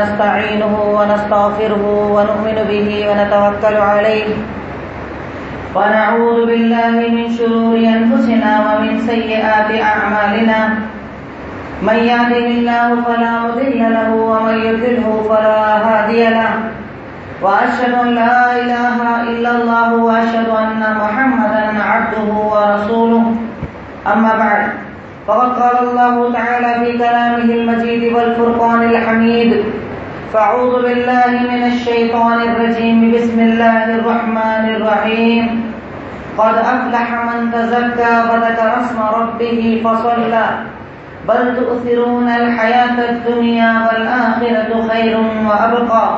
نستعينه ونستغفره ونؤمن به ونتوكل عليه ونعوذ بالله من شرور أنفسنا ومن سيئات أعمالنا من يهده الله فلا مضل له ومن يضلل فلا هادي له وأشهد أن لا إله إلا الله وأشهد أن محمدا عبده ورسوله أما بعد فقد قال الله تعالى في كلامه المجيد والفرقان الحميد فأعوذ بالله من الشيطان الرجيم بسم الله الرحمن الرحيم قد أفلح من تزكى وذكر اسم ربه فصلى بل تؤثرون الحياة الدنيا والآخرة خير وأبقى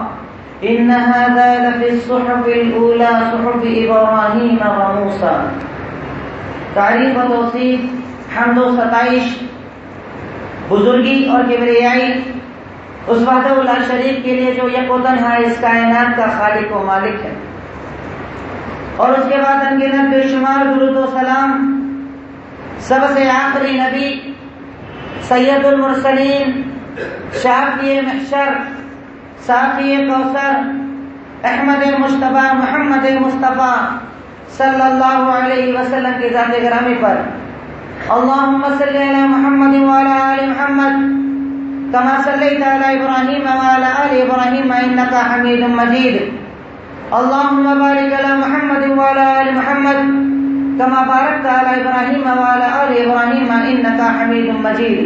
إن هذا لفي الصحف الأولى صحف إبراهيم وموسى. تعریف و توصیف، حمد و ستائش، بزرگی اور کبریائی اس وحدہ لا شریک کے لیے جو یک و تنہا اس کائنات کا خالق و مالک ہے، اور اس کے بعد انگنت بے شمار درود و سلام سب سے آخری نبی سید المرسلین، شافی محشر، ساقی کوثر، احمد مصطفیٰ محمد مصطفیٰ صلی اللہ علیہ وسلم کی ذات گرامی پر اللہم صلی علی محمد وعلی آل محمد كما صليت على إبراهيم وعلى آل إبراهيم إنك حميد مجيد. اللهم بارك على محمد وعلى آل محمد كما باركت على إبراهيم وعلى آل إبراهيم إنك حميد مجيد.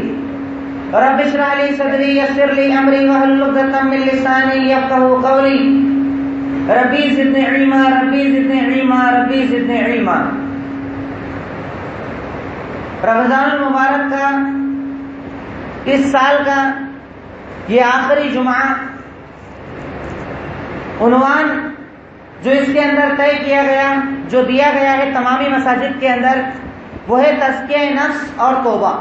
رب اشرح لي صدري يسر لي أمري واحلل عقدة من لساني يفقهوا قولي ربي زدني علما ربي زدني علما ربي زدني علما. رمضان المبارک کا اس سال کا یہ آخری جمعہ، عنوان جو اس کے اندر طے کیا گیا، جو دیا گیا ہے تمامی مساجد کے اندر، وہ ہے تزکیہ نفس اور توبہ.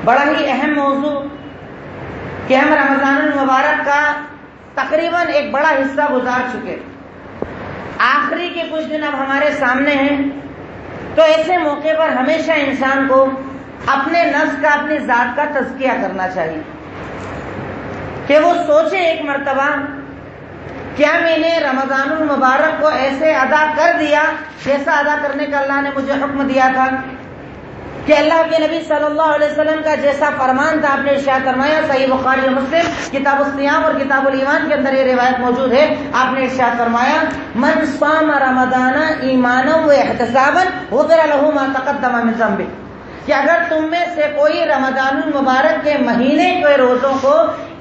بڑا ہی اہم موضوع کہ ہم رمضان المبارک کا تقریباً ایک بڑا حصہ گزار چکے، آخری کے کچھ دن اب ہمارے سامنے ہیں. تو ایسے موقع پر ہمیشہ انسان کو اپنے نفس کا، اپنی ذات کا تزکیہ کرنا چاہیے کہ وہ سوچے ایک مرتبہ کیا میں نے رمضان المبارک کو ایسے ادا کر دیا جیسا ادا کرنے کا اللہ نے مجھے حکم دیا تھا، کہ اللہ کے نبی صلی اللہ علیہ وسلم کا جیسا فرمان تھا آپ نے ارشاد فرمایا. صحیح بخاری اور مسلم کتاب الصیام اور کتاب الایمان کے اندر یہ روایت موجود ہے. آپ نے ارشاد فرمایا من صام رمضان ایمانا و احتسابا غفر له ما تقدم من ذنبه، کہ اگر تم میں سے کوئی رمضان المبارک کے مہینے کے روزوں کو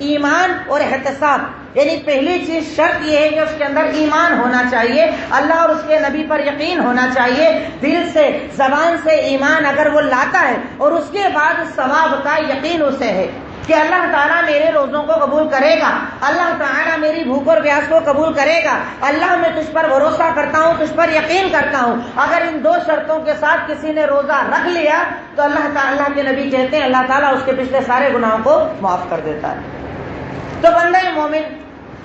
ایمان اور احتساب، یعنی پہلی چیز شرط یہ ہے کہ اس کے اندر ایمان ہونا چاہیے، اللہ اور اس کے نبی پر یقین ہونا چاہیے، دل سے زبان سے ایمان اگر وہ لاتا ہے اور اس کے بعد ثواب کا یقین اسے ہے کہ اللہ تعالیٰ میرے روزوں کو قبول کرے گا، اللہ تعالیٰ میری بھوک اور پیاس کو قبول کرے گا، اللہ میں تجھ پر بھروسہ کرتا ہوں، تجھ پر یقین کرتا ہوں. اگر ان دو شرطوں کے ساتھ کسی نے روزہ رکھ لیا تو اللہ تعالیٰ کے نبی کہتے ہیں اللہ تعالیٰ اس کے پچھلے سارے گناہوں کو معاف کر دیتا ہے. تو بندہ مومن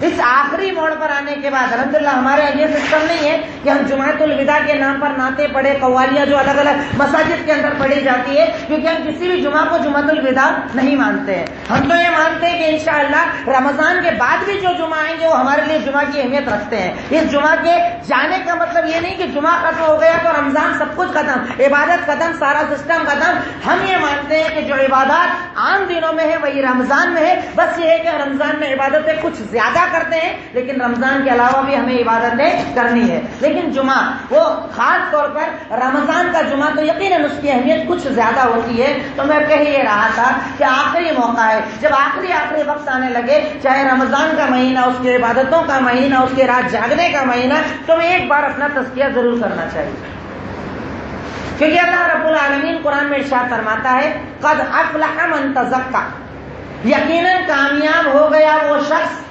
اس آخری موڑ پر آنے کے بعد الحمدللہ ہمارے یہ سسٹم نہیں ہے کہ ہم جمعۃ الوداع کے نام پر نعتیں پڑھے، قوالیاں جو الگ الگ مساجد کے اندر پڑھی جاتی ہے، کیونکہ ہم کسی بھی جمعہ کو جمعۃ الوداع نہیں مانتے ہیں. ہم تو یہ مانتے ہیں کہ انشاءاللہ رمضان کے بعد بھی جو جمعہ آئیں گے وہ ہمارے لیے جمعہ کی اہمیت رکھتے ہیں. اس جمعہ کے جانے کا مطلب یہ نہیں کہ جمعہ ختم ہو گیا تو رمضان سب کچھ ختم، عبادت ختم، سارا سسٹم ختم. ہم یہ مانتے ہیں کہ جو عبادات عام دنوں میں ہے وہی رمضان میں ہے، بس یہ ہے کہ رمضان میں عبادتیں کچھ زیادہ کرتے ہیں لیکن رمضان کے علاوہ بھی ہمیں عبادتیں کرنی ہے. لیکن جمعہ وہ خاص طور پر رمضان کا جمعہ تو یقیناً اس کی اہمیت کچھ زیادہ ہوتی ہے. تو میں کہہ یہ رہا تھا کہ آخری موقع ہے، جب آخری وقت آنے لگے، چاہے رمضان کا مہینہ، اس کی عبادتوں کا مہینہ، اس کے رات جاگنے کا مہینہ، تو میں ایک بار اپنا تزکیہ ضرور کرنا چاہیے. کیونکہ اللہ رب العالمین قرآن میں ارشاد فرماتا ہے قد افلح من تزکا، یقیناً کامیاب ہو گیا وہ شخص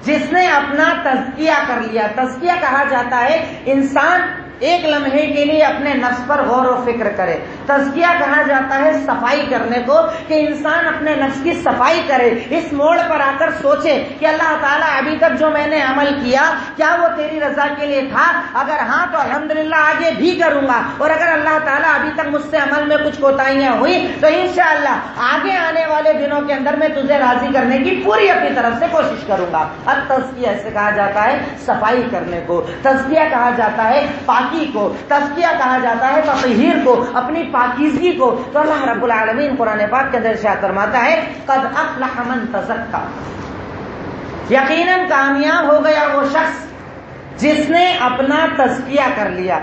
جس نے اپنا تزکیہ کر لیا. تزکیہ کہا جاتا ہے انسان ایک لمحے کے لیے اپنے نفس پر غور و فکر کرے، تزکیہ کہا جاتا ہے صفائی کرنے کو، کہ انسان اپنے نفس کی صفائی کرے، اس موڑ پر آ کر سوچے کہ اللہ تعالیٰ ابھی تک جو میں نے عمل کیا کیا وہ تیری رضا کے لیے تھا؟ اگر ہاں تو الحمدللہ آگے بھی کروں گا، اور اگر اللہ تعالیٰ ابھی تک مجھ سے عمل میں کچھ کوتاہیاں ہوئی تو انشاءاللہ آگے آنے والے دنوں کے اندر میں تجھے راضی کرنے کی پوری اپنی طرف سے کوشش کروں گا۔ اب تزکیہ ایسے کہا جاتا ہے صفائی کرنے کو، تزکیہ کہا جاتا ہے پاکی کو، تزکیہ کہا جاتا ہے تطہیر کو، اپنی پاکیزگی کو۔ تو اللہ رب العالمین قرآن پاک کے اندر ارشاد فرماتا ہے قد افلح من تزکا، یقیناً کامیاب ہو گیا وہ شخص جس نے اپنا تزکیہ کر لیا۔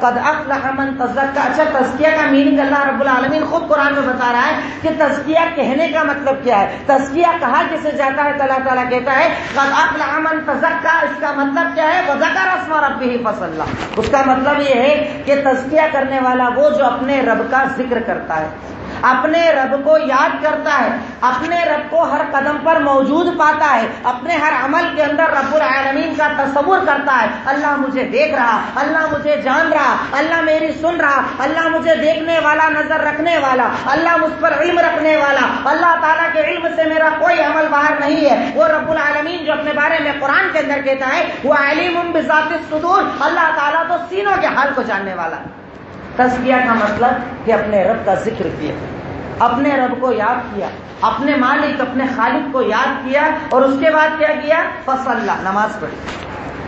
قد افلح من تزکا، اچھا تزکیہ کا میننگ اللہ رب العالمین خود قرآن میں بتا رہا ہے کہ تزکیہ کہنے کا مطلب کیا ہے، تزکیہ کہا کسے جاتا ہے؟ تو اللہ تعالیٰ کہتا ہے قد افلح من تزکا، اس کا مطلب کیا ہے؟ وذکر اسم ربہ فصلی، اس کا مطلب یہ ہے کہ تزکیہ کرنے والا وہ جو اپنے رب کا ذکر کرتا ہے، اپنے رب کو یاد کرتا ہے، اپنے رب کو ہر قدم پر موجود پاتا ہے، اپنے ہر عمل کے اندر رب العالمین کا تصور کرتا ہے، اللہ مجھے دیکھ رہا، اللہ مجھے جان رہا، اللہ میری سن رہا، اللہ مجھے دیکھنے والا، نظر رکھنے والا، اللہ مجھ پر علم رکھنے والا، اللہ تعالیٰ کے علم سے میرا کوئی عمل باہر نہیں ہے۔ وہ رب العالمین جو اپنے بارے میں قرآن کے اندر کہتا ہے وہ علیم بذات الصدور، اللہ تعالیٰ تو سینوں کے حال کو جاننے والا۔ تزکیہ کا مطلب کہ اپنے رب کا ذکر کیا، اپنے رب کو یاد کیا، اپنے مالک اپنے خالق کو یاد کیا، اور اس کے بعد کیا کیا؟ فصلی، نماز پڑھی،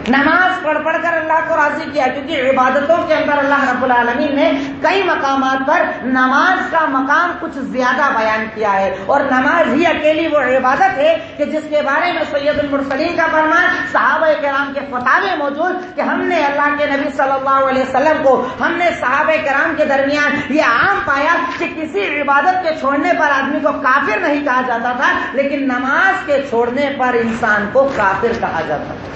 نماز پڑھ پڑھ کر اللہ کو راضی کیا، کیونکہ عبادتوں کے اندر اللہ رب العالمین نے کئی مقامات پر نماز کا مقام کچھ زیادہ بیان کیا ہے، اور نماز ہی اکیلی وہ عبادت ہے کہ جس کے بارے میں سید المرسلین کا فرمان، صحابہ کرام کے فتاوے موجود کہ ہم نے اللہ کے نبی صلی اللہ علیہ وسلم کو، ہم نے صحابہ کرام کے درمیان یہ عام پایا کہ کسی عبادت کے چھوڑنے پر آدمی کو کافر نہیں کہا جاتا تھا، لیکن نماز کے چھوڑنے پر انسان کو کافر کہا جاتا تھا،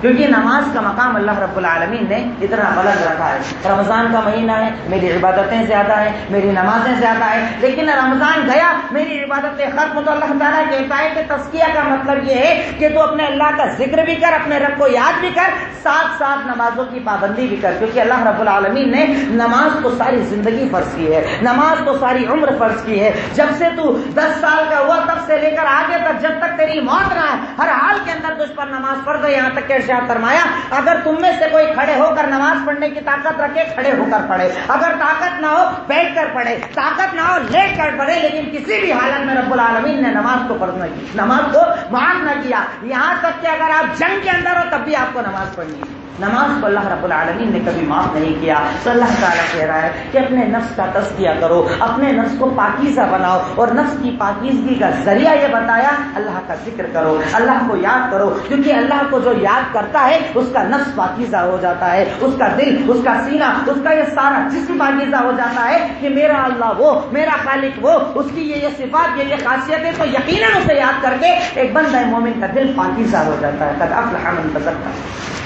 کیونکہ نماز کا مقام اللہ رب العالمین نے اتنا بلند رکھا ہے۔ رمضان کا مہینہ ہے، میری عبادتیں زیادہ ہیں، میری نمازیں زیادہ ہیں، لیکن رمضان گیا میری عبادتیں ختم، تو اللہ تعالیٰ کہتا ہے کہ تزکیہ کا مطلب یہ ہے کہ تو اپنے اللہ کا ذکر بھی کر، اپنے رب کو یاد بھی کر، ساتھ ساتھ نمازوں کی پابندی بھی کر، کیونکہ اللہ رب العالمین نے نماز کو ساری زندگی فرض کی ہے، نماز کو ساری عمر فرض کی ہے۔ جب سے تو 10 سال کا ہوا تب سے لے کر آگے تک، جب تک تیری موت نہ ہے، ہر حال کے اندر تجھ پر نماز فرض ہے، یہاں تک کہ فرمایا اگر تم میں سے کوئی کھڑے ہو کر نماز پڑھنے کی طاقت رکھے کھڑے ہو کر پڑھے، اگر طاقت نہ ہو بیٹھ کر پڑھے، طاقت نہ ہو لیٹ کر پڑھے، لیکن کسی بھی حالت میں رب العالمین نے نماز کو فرض نہ کی، نماز کو معاف نہ کیا، یہاں تک کہ اگر آپ جنگ کے اندر ہو تب بھی آپ کو نماز پڑھنی ہے۔ نماز کو اللہ رب العالمین نے کبھی معاف نہیں کیا۔ تو اللہ تعالیٰ کہہ رہا ہے کہ اپنے نفس کا تزکیہ کرو، اپنے نفس کو پاکیزہ بناؤ، اور نفس کی پاکیزگی کا ذریعہ یہ بتایا اللہ کا ذکر کرو، اللہ کو یاد کرو، کیونکہ اللہ کو جو یاد کرتا ہے اس کا نفس پاکیزہ ہو جاتا ہے، اس کا دل، اس کا سینہ، اس کا یہ سارا جسم پاکیزہ ہو جاتا ہے کہ میرا اللہ وہ، میرا خالق وہ، اس کی یہ صفات، یہ خاصیت ہے، تو یقیناً اسے یاد کر کے ایک بندہ مومن کا دل پاکیزہ ہو جاتا ہے۔ قد افلح من تزکا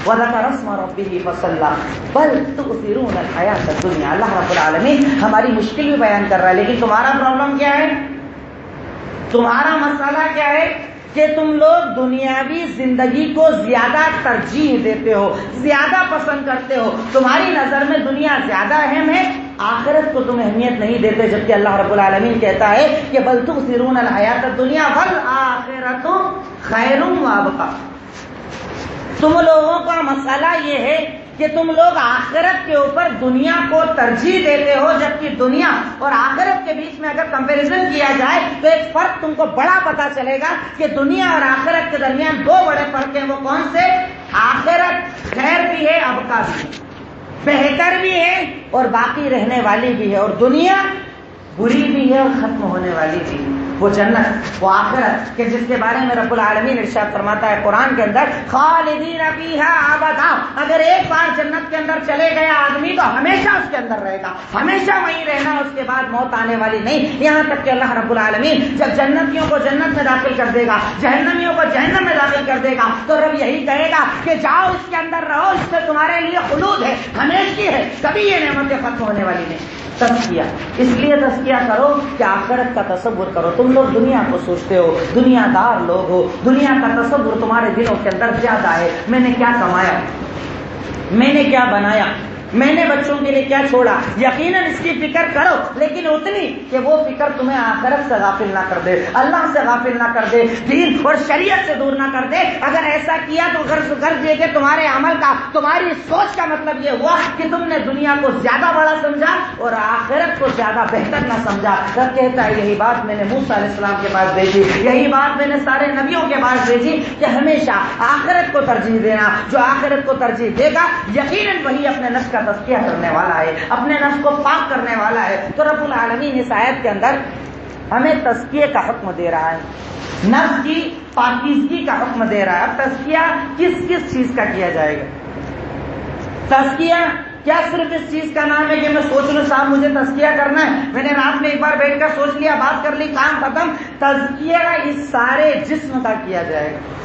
وذکر اسم ربہ فصلی بل تؤثرون الحیاۃ الدنیا۔ اللہ رب العالمین ہماری مشکل بھی بیان کر رہا ہے، لیکن تمہارا پرابلم کیا ہے، تمہارا مسئلہ کیا ہے کہ تم لوگ دنیاوی زندگی کو زیادہ ترجیح دیتے ہو، زیادہ پسند کرتے ہو، تمہاری نظر میں دنیا زیادہ اہم ہے، آخرت کو تم اہمیت نہیں دیتے، جبکہ اللہ رب العالمین کہتا ہے کہ بل تؤثرون الحیاۃ الدنیا والآخرۃ خیر وابقیٰ۔ تم لوگوں کا مسئلہ یہ ہے کہ تم لوگ آخرت کے اوپر دنیا کو ترجیح دیتے ہو، جبکہ دنیا اور آخرت کے بیچ میں اگر کمپیریزن کیا جائے تو ایک فرق تم کو بڑا پتا چلے گا کہ دنیا اور آخرت کے درمیان دو بڑے فرق ہیں۔ وہ کون سے؟ آخرت خیر بھی ہے، ابقا بھی ہے، بہتر بھی ہے اور باقی رہنے والی بھی ہے، اور دنیا بری بھی ہے اور ختم ہونے والی بھی ہے۔ وہ جنت، وہ آخرت کہ جس کے بارے میں رب العالمین ارشاد فرماتا ہے قرآن کے اندر خالدین فیہا ابدا، اگر ایک بار جنت کے اندر چلے گیا آدمی تو ہمیشہ اس کے اندر رہے گا، ہمیشہ وہیں رہنا، اس کے بعد موت آنے والی نہیں۔ یہاں تک کہ اللہ رب العالمین جب جنتیوں کو جنت میں داخل کر دے گا، جہنمیوں کو جہنم میں داخل کر دے گا، تو رب یہی کہے گا کہ جاؤ اس کے اندر رہو، اس سے تمہارے لیے خلود ہے، ہمیشہ ہے، کبھی یہ نعمتیں ختم ہونے والی نہیں۔ تزکیہ، اس لیے تزکیہ کرو کہ آخرت کا تصور کرو۔ تم لوگ دنیا کو سوچتے ہو، دنیا دار لوگ ہو، دنیا کا تصور تمہارے دلوں کے اندر زیادہ ہے، میں نے کیا کمایا، میں نے کیا بنایا، میں نے بچوں کے لیے کیا چھوڑا. یقیناً اس کی فکر کرو لیکن اتنی کہ وہ فکر تمہیں آخرت سے غافل نہ کر دے, اللہ سے غافل نہ کر دے, دین اور شریعت سے دور نہ کر دے. اگر ایسا کیا تو غرض یہ کہ تمہارے عمل کا, تمہاری سوچ کا مطلب یہ ہوا کہ تم نے دنیا کو زیادہ بڑا سمجھا اور آخرت کو زیادہ بہتر نہ سمجھا. رب کہتا ہے یہی بات میں نے موسیٰ علیہ السلام کے پاس بھیجی, یہی بات میں نے سارے نبیوں کے پاس بھیجی کہ ہمیشہ آخرت کو ترجیح دینا. جو آخرت کو ترجیح دے گا یقیناً وہی اپنے نفس کا تزکیہ کرنے والا ہے, اپنے نفس کو پاک کرنے والا ہے. تو رب العالمین اس آیت کے اندر ہمیں تزکیے کا حکم دے رہا ہے, نفس کی پاکیزگی کا حکم دے رہا ہے. اب تزکیہ کس کس چیز کا کیا جائے گا؟ تزکیہ کیا صرف اس چیز کا نام ہے کہ میں سوچ لوں صاحب مجھے تزکیہ کرنا ہے, میں نے رات میں ایک بار بیٹھ کر سوچ لیا, بات کر لی, کام ختم. تزکیہ اس سارے جسم کا کیا جائے گا,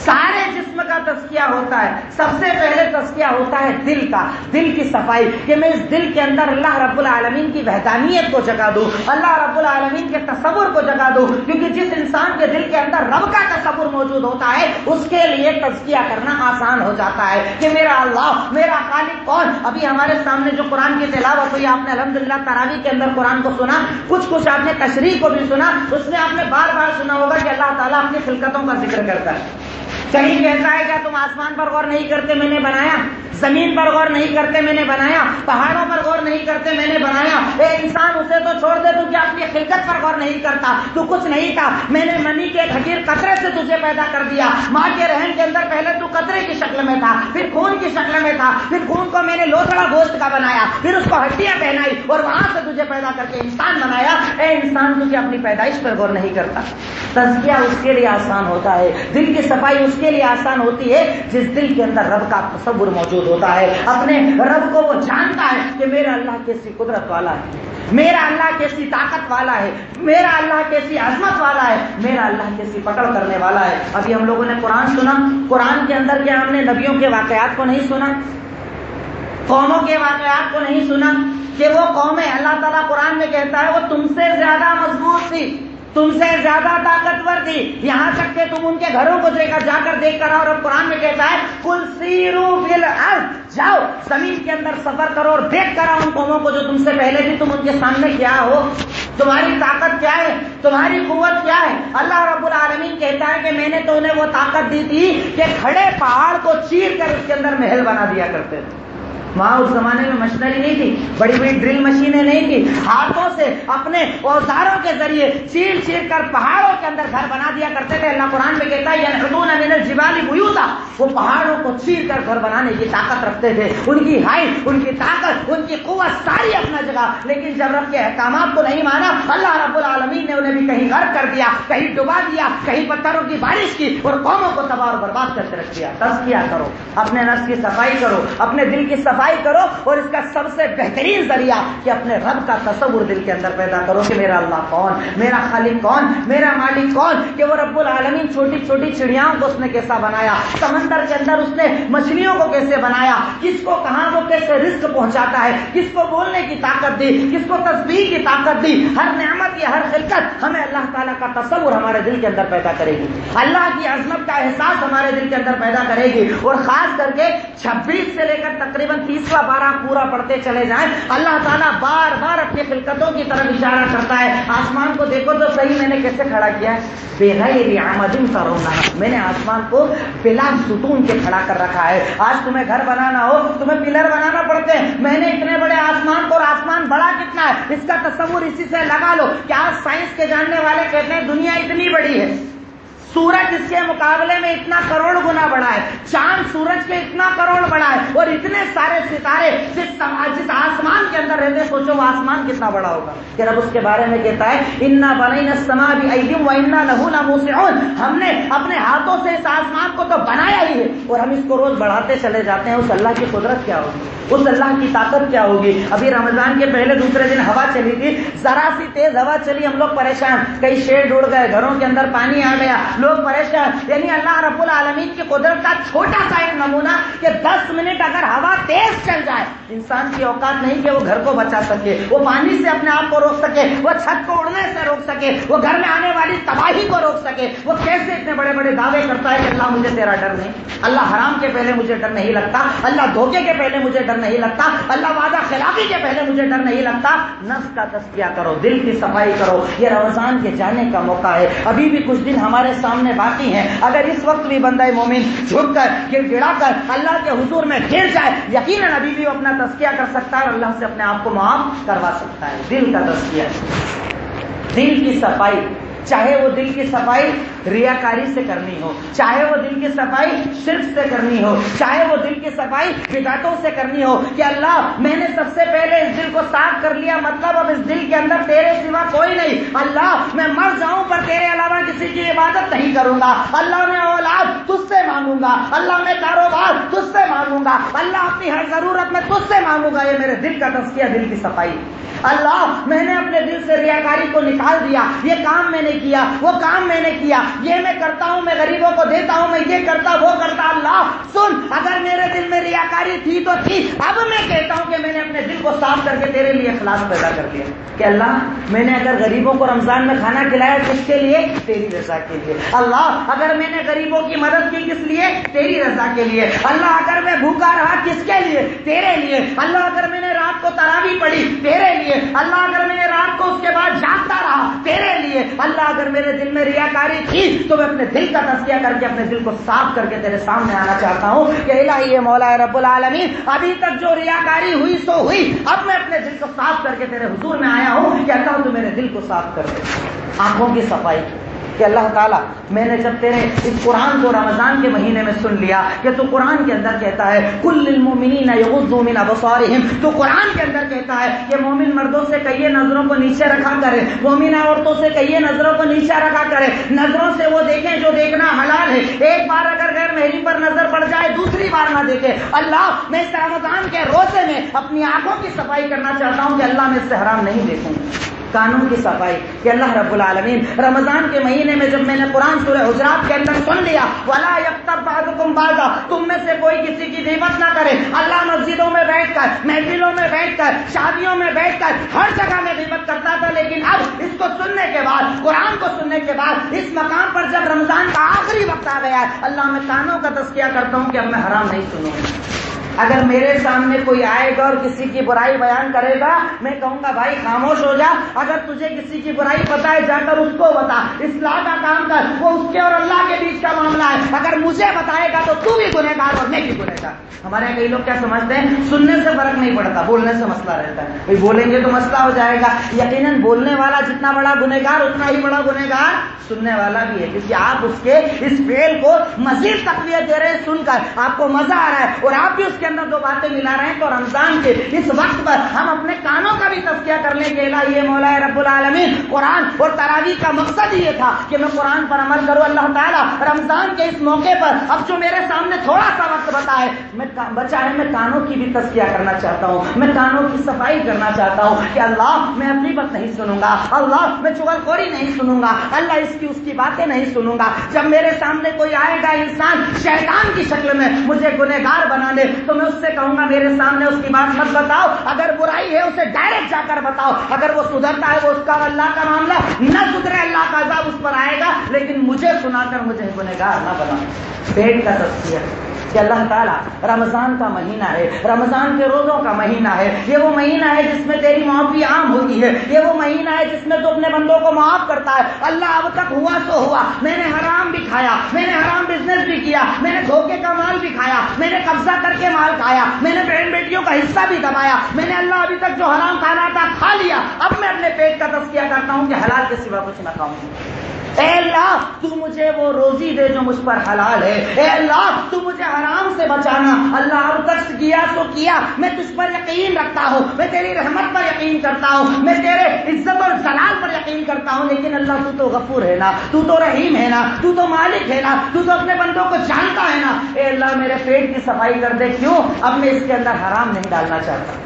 سارے جسم کا تزکیہ ہوتا ہے. سب سے پہلے تزکیہ ہوتا ہے دل کا, دل کی صفائی, کہ میں اس دل کے اندر اللہ رب العالمین کی وحدانیت کو جگا دوں, اللہ رب العالمین کے تصور کو جگا دوں. کیونکہ جس انسان کے دل کے اندر رب کا تصور موجود ہوتا ہے اس کے لیے تزکیہ کرنا آسان ہو جاتا ہے کہ میرا اللہ, میرا خالق کون. ابھی ہمارے سامنے جو قرآن کی تلاوت ہوئی, آپ نے الحمدللہ تراویح کے اندر قرآن کو سنا, کچھ آپ نے تشریح کو بھی سنا, اس میں آپ نے بار بار سنا ہوگا کہ اللہ تعالیٰ اپنی خلقتوں کا ذکر کرتا ہے. کہیں کہتا ہے کیا تم آسمان پر غور نہیں کرتے میں نے بنایا, زمین پر غور نہیں کرتے میں نے بنایا, پہاڑوں پر غور نہیں کرتے میں نے بنایا. اے انسان اسے تو چھوڑ دے, تو کیا اپنی خلقت پر غور نہیں کرتا؟ تو کچھ نہیں تھا, میں نے منی کے حقیر قطرے سے تجھے پیدا کر دیا. ماں کے رحم کے اندر پہلے تو قطرے کی شکل میں تھا, پھر خون کی شکل میں تھا, پھر خون کو میں نے لوتھڑا گوشت کا بنایا, پھر اس کو ہڈیاں پہنائی اور وہاں سے تجھے پیدا کر کے انسان بنایا. اے انسان تو کیا اپنی پیدائش پر غور نہیں کرتا؟ تزکیہ اس کے لیے آسان ہوتا ہے, دل کی صفائی اس کے لیے آسان ہوتی ہے جس دل کے اندر رب کا تصور موجود ہوتا ہے, اپنے رب کو وہ جانتا ہے کہ میرا اللہ کیسی قدرت والا ہے, میرا اللہ کیسی طاقت والا ہے, میرا اللہ کیسی عظمت والا ہے, میرا اللہ کیسی پکڑ کرنے والا ہے. ابھی ہم لوگوں نے قرآن سنا, قرآن کے اندر کیا ہم نے نبیوں کے واقعات کو نہیں سنا, قوموں کے واقعات کو نہیں سنا کہ وہ قومیں, اللہ تعالیٰ قرآن میں کہتا ہے وہ تم سے زیادہ مضبوط تھی, تم سے زیادہ طاقتور تھی, یہاں تک کہ تم ان کے گھروں کو جا کر دیکھ کر آؤ. اور اب قرآن میں کہتا ہے قل سیروا فی الارض, جاؤ زمین کے اندر سفر کرو اور دیکھ کر آؤ ان قوموں کو جو تم سے پہلے تھی, تم ان کے سامنے کیا ہو, تمہاری طاقت کیا ہے, تمہاری قوت کیا ہے. اللہ رب العالمین کہتا ہے کہ میں نے تو انہیں وہ طاقت دی تھی کہ کھڑے پہاڑ کو چیر کر اس کے اندر محل بنا دیا کرتے تھے. وہاں اس زمانے میں مشینری نہیں تھی, بڑی بڑی ڈرل مشینیں نہیں تھی, ہاتھوں سے اپنے اوزاروں کے ذریعے چیر چیر کر پہاڑوں کے اندر گھر بنا دیا کرتے تھے. اللہ قرآن میں کہتا ہے ينحتون من الجبال بیوتا, وہ پہاڑوں کو چیر کر گھر بنانے کی طاقت رکھتے تھے. ان کی ہائٹ, ان کی طاقت, ان کی قوت ساری اپنا جگہ, لیکن جب رب کے احکامات کو نہیں مانا اللہ رب العالمین نے انہیں بھی کہیں غرق کر دیا, کہیں ڈبا دیا, کہیں پتھروں کی بارش کی اور قوموں کو تباہ اور برباد کر کے رکھ دیا. تزکیہ کرو, اپنے نفس کی صفائی کرو, اپنے دل کی صفائی کرو, اور اس کا سب سے بہترین ذریعہ کہ اپنے رب کا تصور دل کے اندر پیدا کرو کہ میرا اللہ کون, میرا خالق کون, میرا مالک کون, کہ وہ رب العالمین چھوٹی چھوٹی چڑیاؤں کو اس نے کیسا بنایا, سمندر کے اندر اس نے مچھلیوں کو کیسے بنایا, کس کو کہاں وہ کیسے رزق پہنچاتا ہے, کس کو بولنے کی طاقت دی, کس کو تسبیح کی طاقت دی. ہر نعمت کی ہر خلقت ہمیں اللہ تعالیٰ کا تصور ہمارے دل کے اندر پیدا کرے گی, اللہ کی عظمت کا احساس ہمارے دل کے اندر پیدا کرے گی. اور خاص کر کے 26 سے لے کر تقریباً 30واں بارہ پورا پڑھتے چلے جائیں, اللہ تعالیٰ بار بار اپنی خلقتوں کی طرف اشارہ کرتا ہے. آسمان کو دیکھو تو صحیح میں نے کیسے کھڑا کیا ہے, بغیر عمد ترونہا, میں نے آسمان کو بلا ستون کے کھڑا کر رکھا ہے. آج تمہیں گھر بنانا ہو, تمہیں پلر بنانا پڑتے ہیں, میں نے اتنے بڑے آسمان کو, اور آسمان بڑا کتنا ہے اس کا تصور اسی سے لگا لو. کیا سائنس کے جاننے والے کہتے ہیں دنیا اتنی بڑی ہے, سورج اس کے مقابلے میں اتنا کروڑ گنا بڑا ہے, چاند سورج کے اتنا کروڑ بڑا ہے, اور اتنے سارے ستارے جس آسمان کے اندر رہتے, سوچو وہ آسمان کتنا بڑا ہوگا. کہ رب اس کے بارے میں کہتا ہے انا بنینا السماء بأیدی وانا لہ لموسعون, ہم نے اپنے ہاتھوں سے اس آسمان کو تو بنایا ہی ہے اور ہم اس کو روز بڑھاتے چلے جاتے ہیں. اس اللہ کی قدرت کیا ہوگی, اس اللہ کی طاقت کیا ہوگی. ابھی رمضان کے پہلے دوسرے دن ہوا چلی تھی, ذرا سی تیز ہوا چلی, ہم لوگ پریشان, کئی شیڈ اڑ گئے, گھروں کے اندر پانی آ گیا, لوگ پریشان خواہش ہے، یعنی اللہ رب العالمین کی قدرت کا چھوٹا سا ایک نمونہ کہ 10 منٹ اگر ہوا تیز چل جائے، انسان کی اوقات نہیں کہ وہ گھر کو بچا سکے، وہ پانی سے اپنے آپ کو روک سکے، وہ چھت کو اڑنے سے روک سکے، وہ گھر میں آنے والی تباہی کو روک سکے، وہ کیسے اتنے بڑے بڑے دعوے کرتا ہے کہ اللہ مجھے تیرا ڈر نہیں، اللہ حرام کے پہلے مجھے ڈر نہیں لگتا، اللہ دھوکے کے پہلے مجھے ڈر نہیں لگتا، اللہ وعدہ خلافی کے پہلے مجھے ڈر نہیں لگتا۔ نفس کا تزکیہ کرو، دل کی صفائی کرو، یہ رمضان کے جانے کا موقع ہے، ابھی بھی کچھ دن ہمارے سامنے باقی ہیں۔ اگر اس وقت بھی بندہ مومن جھک کر گڑا کر اللہ کے حضور میں گر جائے، یقیناً ابھی بھی وہ اپنا تزکیہ کر سکتا ہے اور اللہ سے اپنے آپ کو معاف کروا سکتا ہے۔ دل کا تزکیہ، دل کی صفائی، چاہے وہ دل کی صفائی ریاکاری سے کرنی ہو، چاہے وہ دل کی صفائی شرک سے کرنی ہو، چاہے وہ دل کی صفائی بدعتوں سے کرنی ہو، کہ اللہ میں نے سب سے پہلے اس دل کو صاف کر لیا، مطلب اب اس دل کے اندر تیرے سوا کوئی نہیں، اللہ میں مر جاؤں پر تیرے علاوہ کسی کی عبادت نہیں کروں گا، اللہ میں اولاد تجھ سے مانگوں گا، اللہ میں کاروبار تجھ سے مانگوں گا، اللہ اپنی ہر ضرورت میں تجھ سے مانگوں گا۔ یہ میرے دل کا تزکیہ، دل کی صفائی۔ اللہ میں نے اپنے دل سے ریاکاری کو نکال دیا، یہ کام میں نے کیا، وہ کام میں نے کیا، یہ میں کرتا ہوں، میں غریبوں کو دیتا ہوں، میں یہ کرتا وہ کرتا۔ اللہ سن، اگر میرے دل میں ریاکاری تھی تو تھی، اب میں کہتا ہوں کہ میں نے اپنے دل کو صاف کر کے تیرے لیے اخلاص پیدا کر دیا، کہ اللہ میں نے اگر غریبوں کو رمضان میں کھانا کھلایا کس کے لیے؟ تیری رضا کے لیے۔ اللہ اگر میں نے غریبوں کی مدد کی کس لیے؟ تیری رضا کے لیے۔ اللہ اگر میں بھوکا رہا کس کے لیے؟ تیرے لیے۔ اللہ اگر میں نے رات کو تراویح پڑھی تیرے لیے۔ اللہ اگر میں نے رات کو اس کے بعد جاگتا رہا تیرے لیے۔ اللہ اگر میرے دل میں ریاکاری تھی تو میں اپنے دل کا تزکیہ کر کے اپنے دل کو صاف کر کے تیرے سامنے آنا چاہتا ہوں کہ الہی مولا رب العالمین، ابھی تک جو ریاکاری ہوئی سو ہوئی، اب میں اپنے دل کو صاف کر کے تیرے حضور میں آیا ہوں کہ اللہ تو میرے دل کو صاف کر دے۔ آنکھوں کی صفائی، کہ اللہ تعالیٰ میں نے جب تیرے اس قرآن کو رمضان کے مہینے میں سن لیا کہ تو قرآن کے اندر کہتا ہے کل للمؤمنین یغضوا من ابصارہم، تو قرآن کے اندر کہتا ہے کہ مومن مردوں سے کہیے نظروں کو نیچے رکھا کرے، مومنہ عورتوں سے کہیے نظروں کو نیچے رکھا کرے، نظروں سے وہ دیکھیں جو دیکھنا حلال ہے، ایک بار اگر غیر محرم پر نظر پڑ جائے دوسری بار نہ دیکھے۔ اللہ میں اس رمضان کے روزے میں اپنی آنکھوں کی صفائی کرنا چاہتا ہوں کہ اللہ میں اس سے حرام نہیں دیکھوں۔ کانوں کی صفائی، کہ اللہ رب العالمین رمضان کے مہینے میں جب میں نے قرآن سورہ حجرات کے اندر سن لیا وَلَا يَغْتَبْ بَعْضُكُمْ بَعْضًا، تم میں سے کوئی کسی کی غیبت نہ کرے۔ اللہ مسجدوں میں بیٹھ کر، محفلوں میں بیٹھ کر، شادیوں میں بیٹھ کر ہر جگہ میں غیبت کرتا تھا، لیکن اب اس کو سننے کے بعد، قرآن کو سننے کے بعد، اس مقام پر جب رمضان کا آخری وقت آ گیا ہے، اللہ میں کانوں کا تزکیہ کرتا ہوں کہ اب میں حرام نہیں سنوں گا۔ اگر میرے سامنے کوئی آئے گا اور کسی کی برائی بیان کرے گا، میں کہوں گا بھائی خاموش ہو جا، اگر تجھے کسی کی برائی پتہ ہے جا کر اس کو بتا، اصلاح کا کام کر، وہ اس کے اور اللہ کے بیچ کا معاملہ ہے، اگر مجھے بتائے گا تو تو بھی گنہگار اور میں بھی گنہگار۔ ہمارے کئی لوگ کیا سمجھتے ہیں سننے سے فرق نہیں پڑتا، بولنے سے مسئلہ رہتا ہے، بھائی بولیں گے تو مسئلہ ہو جائے گا۔ یقیناً بولنے والا جتنا بڑا گنہگار اتنا ہی بڑا گنہگار سننے والا بھی ہے، کیونکہ آپ اس کے اس فعل کو مزید تقویت دے رہے ہیں، سن کر آپ کو مزہ آ رہا ہے اور آپ بھی اس کے اندر دو باتیں ملا رہے ہیں۔ تو رمضان کے اس وقت پر ہم اپنے کانوں کا بھی تزکیہ کر لیں کہ الہی مولا رب العالمین، قرآن اور تراویح کا مقصد یہ تھا کہ میں قرآن پر عمل کروں۔ اللہ تعالیٰ رمضان کے اس موقع پر اب جو میرے سامنے تھوڑا سا وقت بتا ہے، بچا ہے، میں کانوں کی بھی تزکیہ کرنا چاہتا ہوں، میں کانوں کی صفائی کرنا چاہتا ہوں کہ اللہ میں اپنی بات نہیں سنوں گا، اللہ میں چغلخوری نہیں سنوں گا، اللہ اس کی باتیں نہیں سنوں گا۔ جب میرے سامنے کوئی آئے گا انسان شیطان کی شکل میں مجھے گنہگار بنا دے تو میں اس سے کہوں گا میرے سامنے اس کی بات مت بتاؤ، اگر برائی ہے اسے ڈائریکٹ جا کر بتاؤ، اگر وہ سدھرتا ہے وہ اس کا اللہ کا معاملہ، نہ سدھرے اللہ کا عذاب اس پر آئے گا، لیکن مجھے سنا کر مجھے گنہگار نہ بناؤ۔ پیٹ کا تزکیہ کہ اللہ تعالیٰ رمضان کا مہینہ ہے، رمضان کے روزوں کا مہینہ ہے، یہ وہ مہینہ ہے جس میں تیری معافی عام ہوتی ہے، یہ وہ مہینہ ہے جس میں تو اپنے بندوں کو معاف کرتا ہے۔ اللہ اب تک ہوا تو ہوا، میں نے حرام بھی کھایا، میں نے حرام بزنس بھی کیا، میں نے دھوکے کا مال بھی کھایا، میں نے قبضہ کر کے مال کھایا، میں نے بہن بیٹیوں کا حصہ بھی دبایا، میں نے اللہ ابھی تک جو حرام کھانا تھا کھا لیا، اب میں اپنے پیٹ کا تزکیہ کرتا ہوں کہ حلال کے سوا کچھ نہ کھاؤں۔ اے اللہ تو مجھے وہ روزی دے جو مجھ پر حلال ہے، اے اللہ تو مجھے حرام سے بچانا۔ اللہ اب تک کیا سو کیا، میں تجھ پر یقین رکھتا ہوں، میں تیری رحمت پر یقین کرتا ہوں، میں تیرے عزت اور جلال پر یقین کرتا ہوں، لیکن اللہ تو غفور ہے نا، تو رحیم ہے نا، تو مالک ہے نا، تو اپنے بندوں کو جانتا ہے نا۔ اے اللہ میرے پیٹ کی صفائی کر دے، کیوں؟ اب میں اس کے اندر حرام نہیں ڈالنا چاہتا،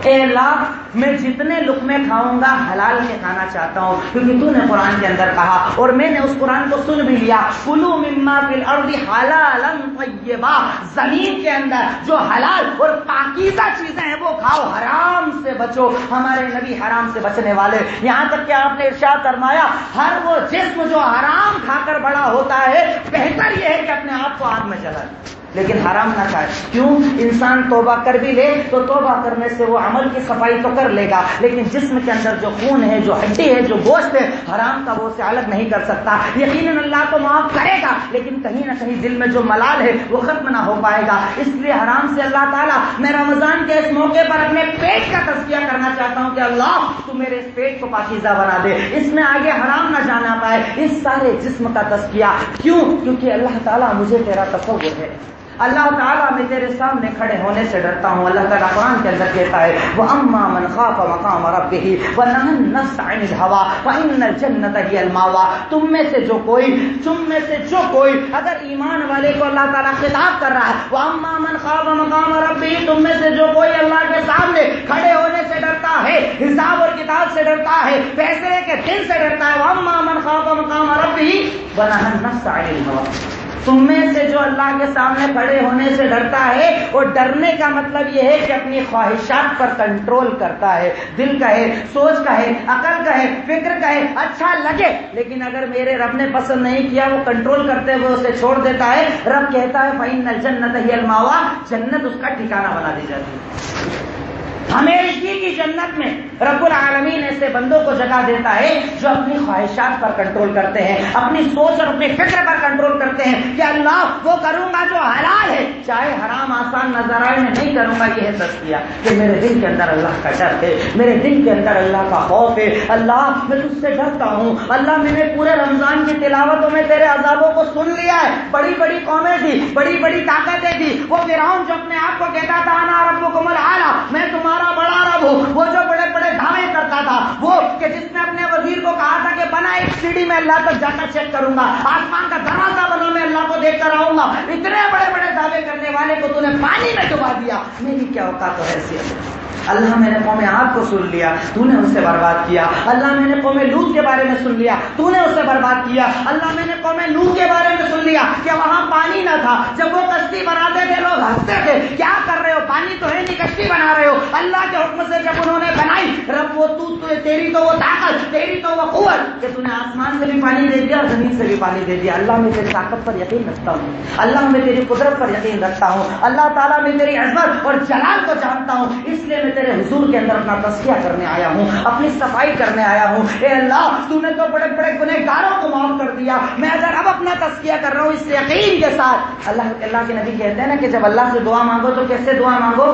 اے اللہ میں جتنے لقمے کھاؤں گا حلال کے کھانا چاہتا ہوں، کیونکہ تو نے قرآن کے اندر کہا اور میں نے اس قرآن کو سن بھی لیا، کلوا مما فی الارض حلالا طیبا، زمین کے اندر جو حلال اور پاکیزہ چیزیں ہیں وہ کھاؤ، حرام سے بچو۔ ہمارے نبی حرام سے بچنے والے، یہاں تک کہ آپ نے ارشاد فرمایا ہر وہ جسم جو حرام کھا کر بڑا ہوتا ہے بہتر یہ ہے کہ اپنے آپ کو آگ میں جلا دے، لیکن حرام نہ کھائے۔ کیوں؟ انسان توبہ کر بھی لے تو توبہ کرنے سے وہ عمل کی صفائی تو کر لے گا، لیکن جسم کے اندر جو خون ہے، جو ہڈی ہے، جو گوشت ہے، حرام کا وہ اسے الگ نہیں کر سکتا۔ یقیناً اللہ تو معاف کرے گا، لیکن کہیں نہ کہیں دل میں جو ملال ہے وہ ختم نہ ہو پائے گا۔ اس لیے حرام سے اللہ تعالیٰ، میں رمضان کے اس موقع پر اپنے پیٹ کا تزکیہ کرنا چاہتا ہوں کہ اللہ تو میرے اس پیٹ کو پاکیزہ بنا دے، اس میں آگے حرام نہ جانا پائے، اس سارے جسم کا تزکیہ۔ کیوں؟ کیونکہ اللہ تعالیٰ مجھے تیرا تصور ہے، اللہ تعالیٰ میں تیرے سامنے کھڑے ہونے سے ڈرتا ہوں۔ اللہ تعالیٰ قرآن کے اندر کہتا ہے وَأَمَّا مَنْ خَافَ مَقَامَ رَبِّهِ وَنَهَى النَّفْسَ عَنِ الْهَوَىٰ فَإِنَّ الْجَنَّةَ هِيَ الْمَأْوَىٰ۔ تم میں سے جو کوئی اگر ایمان والے کو اللہ تعالیٰ خطاب کر رہا ہے، وَأَمَّا مَنْ خَافَ مَقَامَ رَبِّهِ، تم میں سے جو کوئی اللہ کے سامنے کھڑے ہونے سے ڈرتا ہے، حساب اور کتاب سے ڈرتا ہے، فیصلے کے دن سے ڈرتا ہے، وَأَمَّا مَنْ خَافَ مَقَامَ رَبِّهِ وَنَهَى النَّفْسَ عَنِ الْهَوَىٰ۔ تم میں سے جو اللہ کے سامنے کھڑے ہونے سے ڈرتا ہے، اور ڈرنے کا مطلب یہ ہے کہ اپنی خواہشات پر کنٹرول کرتا ہے، دل کہے، سوچ کہے، عقل کہے، فکر کہے، اچھا لگے، لیکن اگر میرے رب نے پسند نہیں کیا وہ کنٹرول کرتے ہوئے اسے چھوڑ دیتا ہے۔ رب کہتا ہے فَإِنَّ الْجَنَّةَ هِيَ الْمَأْوَىٰ، جنت اس کا ٹھکانہ بنا دی جاتی ہے۔ ہمیشگی کی جنت میں رب العالمین ایسے بندوں کو جگہ دیتا ہے جو اپنی خواہشات پر کنٹرول کرتے ہیں، اپنی سوچ اور اپنی فکر پر کنٹرول کرتے ہیں کہ اللہ وہ کروں گا جو حلال ہے، چاہے حرام آسان نظر آئے میں نہیں کروں گا۔ یہ ہے تزکیہ کہ میرے دل کے اندر اللہ کا ڈر ہے، میرے دل کے اندر اللہ کا خوف ہے، اللہ میں تجھ سے ڈرتا ہوں، اللہ میں نے پورے رمضان کی تلاوتوں میں تیرے عذابوں کو سن لیا ہے۔ بڑی بڑی قومیں تھی، بڑی بڑی طاقتیں تھی، وہ فرعون جو اپنے آپ کو کہتا تھا انا ربکم الاعلی، میں تمہارا بڑا رب ہوں، وہ جو بڑے بڑے دعوے کرتا تھا، وہ کہ جس نے اپنے وزیر کو کہا تھا کہ بنا ایک سیڑھی میں اللہ تک جا کر چیک کروں گا، آسمان کا دروازہ بنا میں اللہ کو دیکھ کر آؤں گا، اتنے بڑے بڑے دعوے کرنے والے کو تو نے پانی میں ڈبا دیا، میری کیا اوقات و حیثیت ہے؟ اللہ میں نے قوم عاد کو سن لیا، تو نے اسے برباد کیا۔ اللہ میں نے قوم لوط کے بارے میں سن لیا، تو نے اسے برباد کیا۔ اللہ میں نے قوم نوح کے بارے میں سن لیا کہ وہاں پانی نہ تھا، جب وہ کشتی بناتے تھے لوگ ہنستے تھے، کیا کر رہے ہو، پانی تو ہے نہیں، کشتی بنا رہے ہو۔ اللہ کے حکم سے جب انہوں نے بنائی، رب وہ تیری تو وہ طاقت، تیری تو وہ قوت کہ تو نے آسمان سے بھی پانی دے دیا اور زمین سے بھی پانی دے دیا۔ اللہ میں تیری طاقت پر یقین رکھتا ہوں، اللہ میں تیری قدرت پر یقین رکھتا ہوں، اللہ تعالیٰ میں تیری عظمت اور جلال کو جانتا ہوں، اس لیے میں تیرے حضور کے اندر اپنا تزکیہ کرنے آیا ہوں، اپنی صفائی کرنے آیا ہوں۔ اے اللہ تو نے تو بڑے بڑے گنہگاروں کو معاف کر دیا، میں اگر اب اپنا تزکیہ کر رہا ہوں اس یقین کے ساتھ۔ اللہ کے نبی کہتے ہیں نا کہ جب اللہ سے دعا مانگو تو کیسے دعا مانگو؟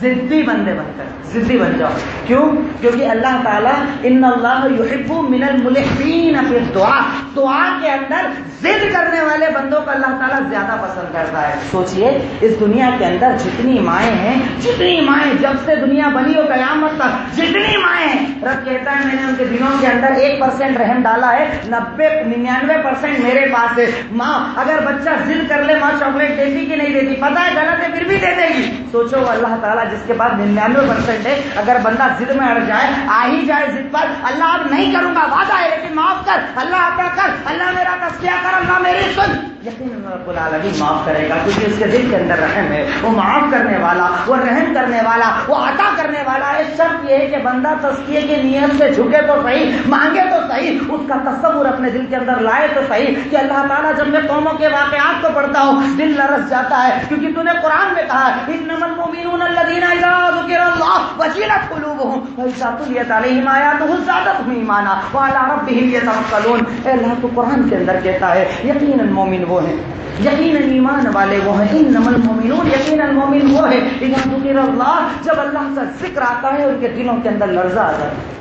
ضدی بندے بن کر، ضدی بن جاؤ۔ کیوں؟ کیونکہ اللہ تعالیٰ ان اللہ یحب من الملحین فی الدعاء، دعا کے اندر ضد کرنے والے بندوں کو اللہ تعالیٰ زیادہ پسند کرتا ہے۔ سوچئے اس دنیا کے اندر جتنی مائیں ہیں، جتنی مائیں جب سے دنیا بنی ہو قیامت تک جتنی مائیں ہیں، رب کہتا ہے میں نے ان کے دلوں کے اندر 1% رحم ڈالا ہے، 99% میرے پاس ہے۔ ماں اگر بچہ ضد کر لے، ماں چاکلیٹ دیتی کہ نہیں دیتی، پتہ ہے غلط ہے پھر بھی دے دے گی۔ سوچو اللہ تعالیٰ جس کے بعد 99% ہے، اگر بندہ ضد میں اڑ جائے، آ ہی جائے ضد پر، اللہ اب نہیں کروں گا، وعدہ ہے لیکن معاف کر، اللہ عطا کر، اللہ میرا تزکیہ کر، اللہ میری سن، یقیناً رب العالمین معاف کرے گا، کیونکہ اس کے دل کے اندر رحم ہے، وہ معاف کرنے والا، وہ رحم کرنے والا، وہ عطا کرنے والا ہے۔ شرط یہ ہے کہ بندہ تزکیے کی نیت سے جھکے تو صحیح، مانگے تو صحیح، اس کا تصور اپنے دل کے اندر لائے تو صحیح کہ اللہ تعالیٰ جب میں قوموں کے واقعات کو پڑھتا ہوں دل لرز جاتا ہے، کیونکہ تو نے قرآن میں کہا انما المؤمنون الذین اذا ذکر اللہ وجلت قلوبهم واذا تلیت علیہم آیاتہ زادتہم ایمانا وعلی ربہم یتوکلون۔ اے اللہ تو قرآن کے اندر کہتا ہے یقیناً مومن وہ ہیں، یقیناً ایمان والے وہ ہیں، انما المؤمنون، یقیناً مومن وہ ہے اذا ذکر اللہ، جب اللہ کا ذکر آتا ہے ان کے دلوں کے اندر لرزہ آ جاتا ہے،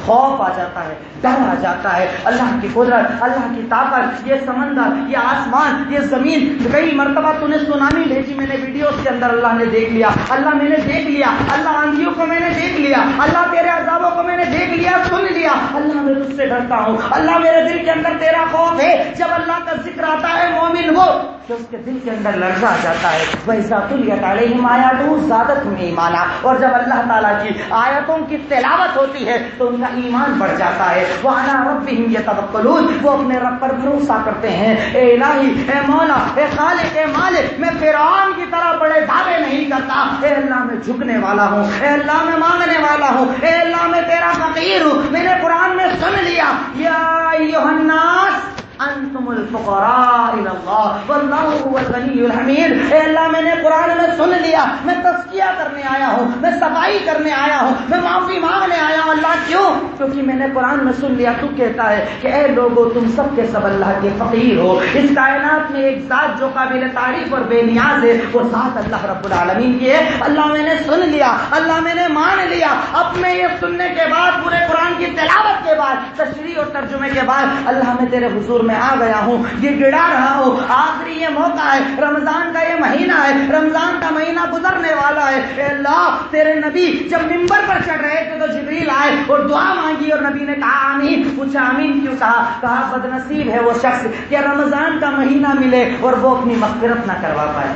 خوف آ جاتا ہے، ڈر آ جاتا ہے، اللہ کی قدرت، اللہ کی طاقت، یہ سمندر، یہ آسمان، یہ زمین، کئی مرتبہ تو نے سونامی بھیجی، میں نے ویڈیوز کے اندر اللہ نے دیکھ لیا، اللہ میں نے دیکھ لیا، اللہ آندھیوں کو میں نے دیکھ لیا، اللہ تیرے عذابوں کو میں نے دیکھ لیا، سن لیا، اللہ میں تجھ سے ڈرتا ہوں، اللہ میرے دل کے اندر تیرا خوف ہے۔ جب اللہ کا ذکر آتا ہے مومن وہ کہ اس کے دل کے اندر لرزہ آ جاتا ہے. وَإِذَا تُلِيَتْ عَلَيْهِمْ آيَاتُهُ زَادَتْهُمْ ایمانا, اور جب اللہ تعالیٰ کی آیتوں کی تلاوت ہوتی ہے تو ان کا ایمان بڑھ جاتا ہے. وَعَلَىٰ رَبِّهِمْ يَتَوَكَّلُونَ, وہ اپنے رب پر بھروسہ کرتے ہیں. اے الہی, اے مولا, اے خالق, اے مالک, میں فرعون کی طرح بڑے دعوے نہیں کرتا. اے اللہ میں جھکنے والا ہوں, اے اللہ میں مانگنے والا ہوں, اے اللہ میں تیرا فقیر ہوں. میں نے قرآن میں سن لیا, یا ایھا الناس انتم الفقراء الى اللہ واللہ هو الغنی الحمید. اے اللہ میں نے قرآن میں سن لیا, میں تزکیہ کرنے آیا ہوں, میں صفائی کرنے آیا ہوں, میں معافی مانگنے آیا ہوں. اللہ کیوں؟ کیونکہ میں نے قرآن میں سن لیا تو کہتا ہے کہ اے لوگو تم سب کے سب اللہ کے فقیر ہو. اس کائنات میں ایک ذات جو قابل تعریف اور بے نیاز ہے وہ ذات اللہ رب العالمین کی ہے. اللہ میں نے سن لیا, اللہ میں نے مان لیا. اب میں یہ سننے کے بعد, پورے قرآن کی تلاوت کے بعد, تشریح اور ترجمے کے بعد, اللہ میں تیرے حضور میں آ گیا ہوں, یہ گڑا رہا ہوں. آخری یہ موقع ہے, رمضان کا یہ مہینہ ہے, رمضان کا مہینہ گزرنے والا ہے. اے اللہ, تیرے نبی جب ممبر پر چڑھ رہے تھے تو جبریل آئے اور دعا مانگی, اور نبی نے کہا آمین. پوچھا آمین کیوں کہا بد نصیب ہے وہ شخص کہ رمضان کا مہینہ ملے اور وہ اپنی مغفرت نہ کروا پائے.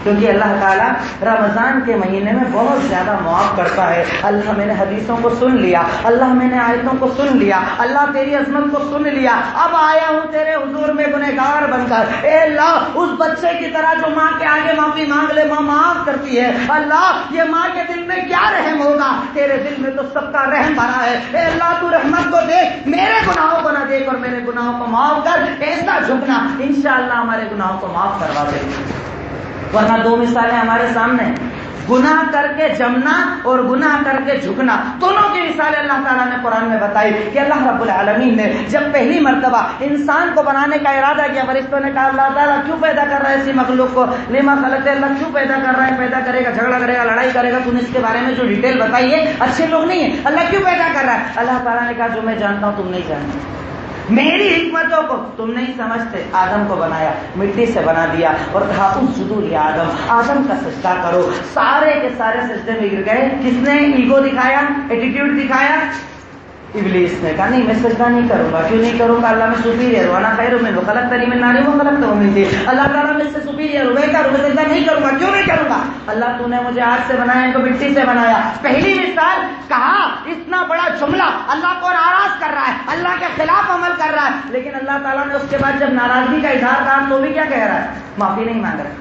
کیونکہ اللہ تعالیٰ رمضان کے مہینے میں بہت زیادہ معاف کرتا ہے. اللہ میں نے حدیثوں کو سن لیا, اللہ میں نے آیتوں کو سن لیا, اللہ تیری عظمت کو سن لیا. اب آیا ہوں تیرے حضور میں گنہگار بن کر. اے اللہ, اس بچے کی طرح جو ماں کے آگے معافی مانگ لے, ماں معاف کرتی ہے. اللہ, یہ ماں کے دل میں کیا رحم ہوگا, تیرے دل میں تو سب کا رحم بھرا ہے. اے اللہ, تو رحمت کو دیکھ, میرے گناہوں کو نہ دیکھ, اور میرے گناہوں کو معاف کر. ایسا جھکنا انشاءاللہ ہمارے گناہوں کو معاف کروا دے. ورنہ دو مثالیں ہمارے سامنے, گناہ کر کے جمنا اور گناہ کر کے جھکنا. دونوں کی مثالیں اللہ تعالیٰ نے قرآن میں بتائی کہ اللہ رب العالمین نے جب پہلی مرتبہ انسان کو بنانے کا ارادہ کیا, فرشتوں نے کہا اللہ تعالیٰ کیوں پیدا کر رہا ہے اسی مخلوق کو, لما خلقت, اللہ کیوں پیدا کر رہا ہے, پیدا کرے گا, جھگڑا کرے گا, لڑائی کرے گا, تو نے اس کے بارے میں جو ڈیٹیل بتائی ہے اچھے لوگ نہیں ہیں, اللہ کیوں پیدا کر رہا ہے. اللہ تعالیٰ نے کہا جو میں جانتا ہوں تم نہیں جانتے, میری حکمتوں کو تم نہیں سمجھتے. آدم کو بنایا, مٹی سے بنا دیا, اور کہا اسجدوا لآدم, آدم کا سجدہ کرو. سارے کے سارے سجدے میں گر گئے. کس نے ایگو دکھایا, ایٹیٹیوڈ دکھایا؟ ابلیس نے کہا نہیں میں سجدہ نہیں کروں گا. کیوں نہیں کروں گا, اللہ میں سپیریئر ہوں, انا خیر منہ خلقتنی من نار وخلقتہ من طین. اللہ تعالیٰ مجھ سے سپیریئر ہوں, میں سجدہ نہیں کروں گا. کیوں نہیں کروں گا, اللہ تو نے مجھے آگ سے بنایا, ان کو مٹی سے بنایا. پہلی مثال کہا, اتنا بڑا جملہ اللہ کو ناراض کر رہا ہے, اللہ کے خلاف عمل کر رہا ہے. لیکن اللہ تعالیٰ نے اس کے بعد جب ناراضگی کا اظہار کہا تو بھی کیا کہہ رہا ہے, معافی نہیں مانگ رہا,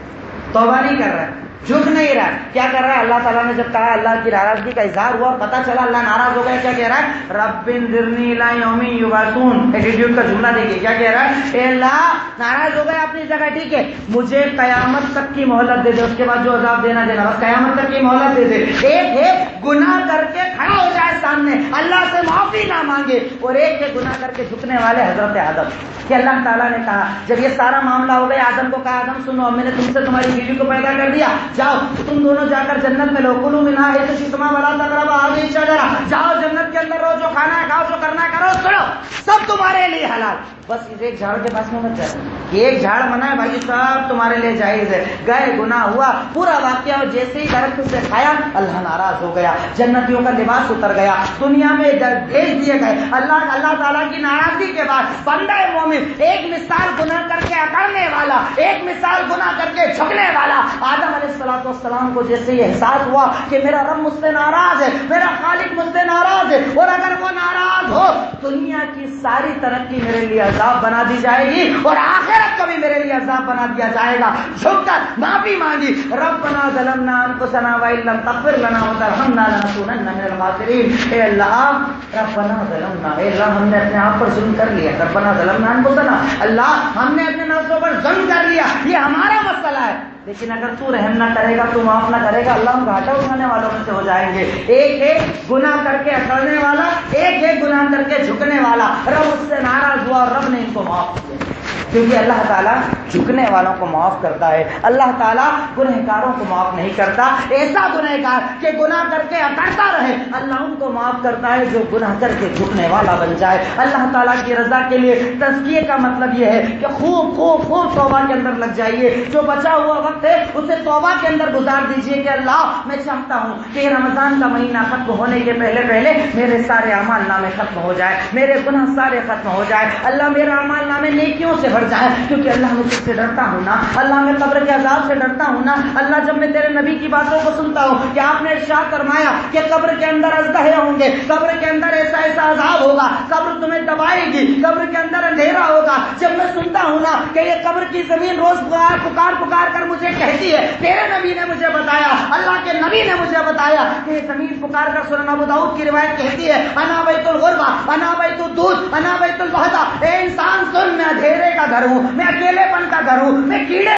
توبہ نہیں کر رہا ہے, جھک نہیں رہا. کیا کر رہا ہے, اللہ تعالیٰ نے جب کہا, اللہ کی ناراضگی کا اظہار ہوا اور پتا چلا اللہ ناراض ہو گیا, کیا کہہ رہا ہے, رب انظرنی الی یوم یبعثون. ایٹیٹیوڈ کا جملہ دیکھیے, کیا کہہ رہا ہے, اے اللہ ناراض ہو گیا اپنی جگہ, ٹھیک ہے, مجھے قیامت تک کی مہلت دے دے, اس کے بعد جو عذاب دینا بس قیامت تک کی مہلت دے دے. ایک ہے گناہ کر کے کھڑا ہو جائے سامنے, اللہ سے معافی نہ مانگے, اور ایک ہے گناہ کر کے جھکنے والے حضرت آدم. کہ اللہ تعالیٰ نے کہا جب یہ سارا معاملہ ہو گیا, آدم کو کہا آدم سنو, میں نے تم سے تمہاری بیوی کو پیدا کر دیا, جاؤ تم دونوں جا کر جنت میں لو, کلوا منہا حیث شئتما ولا تقربا هذه الشجرہ, جاؤ جنت کے اندر رہو, جو کھانا ہے کھاؤ, جو کرنا ہے کرو, سنو سب تمہارے لیے حلال. بس اس ایک جھاڑ کے پاس میں مت جاتے, یہ ایک جھاڑ منع ہے بھائی, سب تمہارے لیے جائز ہے. گئے, گناہ ہوا, پورا واقعہ, اور جیسے ہی درخت سے کھایا اللہ ناراض ہو گیا, جنتیوں کا لباس اتر گیا, دنیا میں بھیج دیے گئے. اللہ تعالیٰ کی ناراضگی کے بعد بندہ مومن, ایک مثال گناہ کر کے اکڑنے والا, ایک مثال گناہ کر کے جھکنے والا. آدم علیہ السلام کو جیسے یہ احساس ہوا کہ میرا رب مجھ سے ناراض ہے, میرا خالق مجھ سے ناراض ہے, اور اگر وہ ناراض ہو دنیا کی ساری ترقی میرے لیے عذاب بنا دی جائے گی, اور آخرت کو بھی میرے لیے عذاب بنا دیا جائے گا. جھک کر معافی مانگی, ربنا ظلمنا انفسنا وان لم تغفر لنا وترحمنا لنکونن من الخاسرین. اے اللہ, ربنا ظلمنا, اے اللہ ہم نے اپنے آپ پر ظلم کر لیا, ربنا ظلمنا انفسنا, اللہ ہم نے اپنے نفسوں پر ظلم کر لیا, یہ ہمارا مسئلہ ہے, لیکن اگر تو رحم نہ کرے گا, تو معاف نہ کرے گا, اللہ ہم گھاٹا اٹھانے والوں میں سے ہو جائیں گے. ایک ہے گناہ کر کے اکڑنے والا, ایک ہے گناہ کر کے جھکنے والا. رب اس سے ناراض ہوا اور رب نے ان کو معاف کیا, کیونکہ اللہ تعالیٰ جھکنے والوں کو معاف کرتا ہے, اللہ تعالیٰ گنہگاروں کو معاف نہیں کرتا. ایسا گنہگار کہ گناہ کر کے اکڑتا رہے, اللہ ان کو معاف کرتا ہے جو گناہ کر کے جھکنے والا بن جائے. اللہ تعالیٰ کی رضا کے لیے تزکیے کا مطلب یہ ہے کہ خوب خوب خوب توبہ کے اندر لگ جائیے. جو بچا ہوا وقت ہے اسے توبہ کے اندر گزار دیجیے کہ اللہ میں چاہتا ہوں کہ رمضان کا مہینہ ختم ہونے کے پہلے پہلے میرے سارے اعمال نامے ختم ہو جائے, میرے گناہ سارے ختم ہو جائے. اللہ میرا اعمال نامے نیکیوں سے بھر جائے, کیونکہ اللہ میں تجھ سے ڈرتا ہوں نا, اللہ میں قبر کے عذاب سے ڈرتا ہوں نا. اللہ جب میں تیرے نبی کی باتوں کو سنتا ہوں کہ آپ نے ارشاد فرمایا کہ قبر کے اندر اژدہے ہوں گے, قبر کے اندر ایسا ایسا عذاب ہوگا, قبر تمہیں دبائے گی, قبر کے اندر اندھیرا ہوگا. جب میں سنتا ہوں نا کہ یہ قبر کی زمین روز پکار کر مجھے کہتی ہے, تیرے نبی نے مجھے بتایا, اللہ کے نبی نے مجھے بتایا کہ یہ زمین پکار کر, سنن ابو داؤد کی روایت کہتی ہے, انا بیت الغربہ, انا بیت الدود, انا بیت الوحدہ. اے انسان سن, میں اندھیرے کا گھر ہوں, میں اکیلے پن کا گھر ہوں, میں کیڑے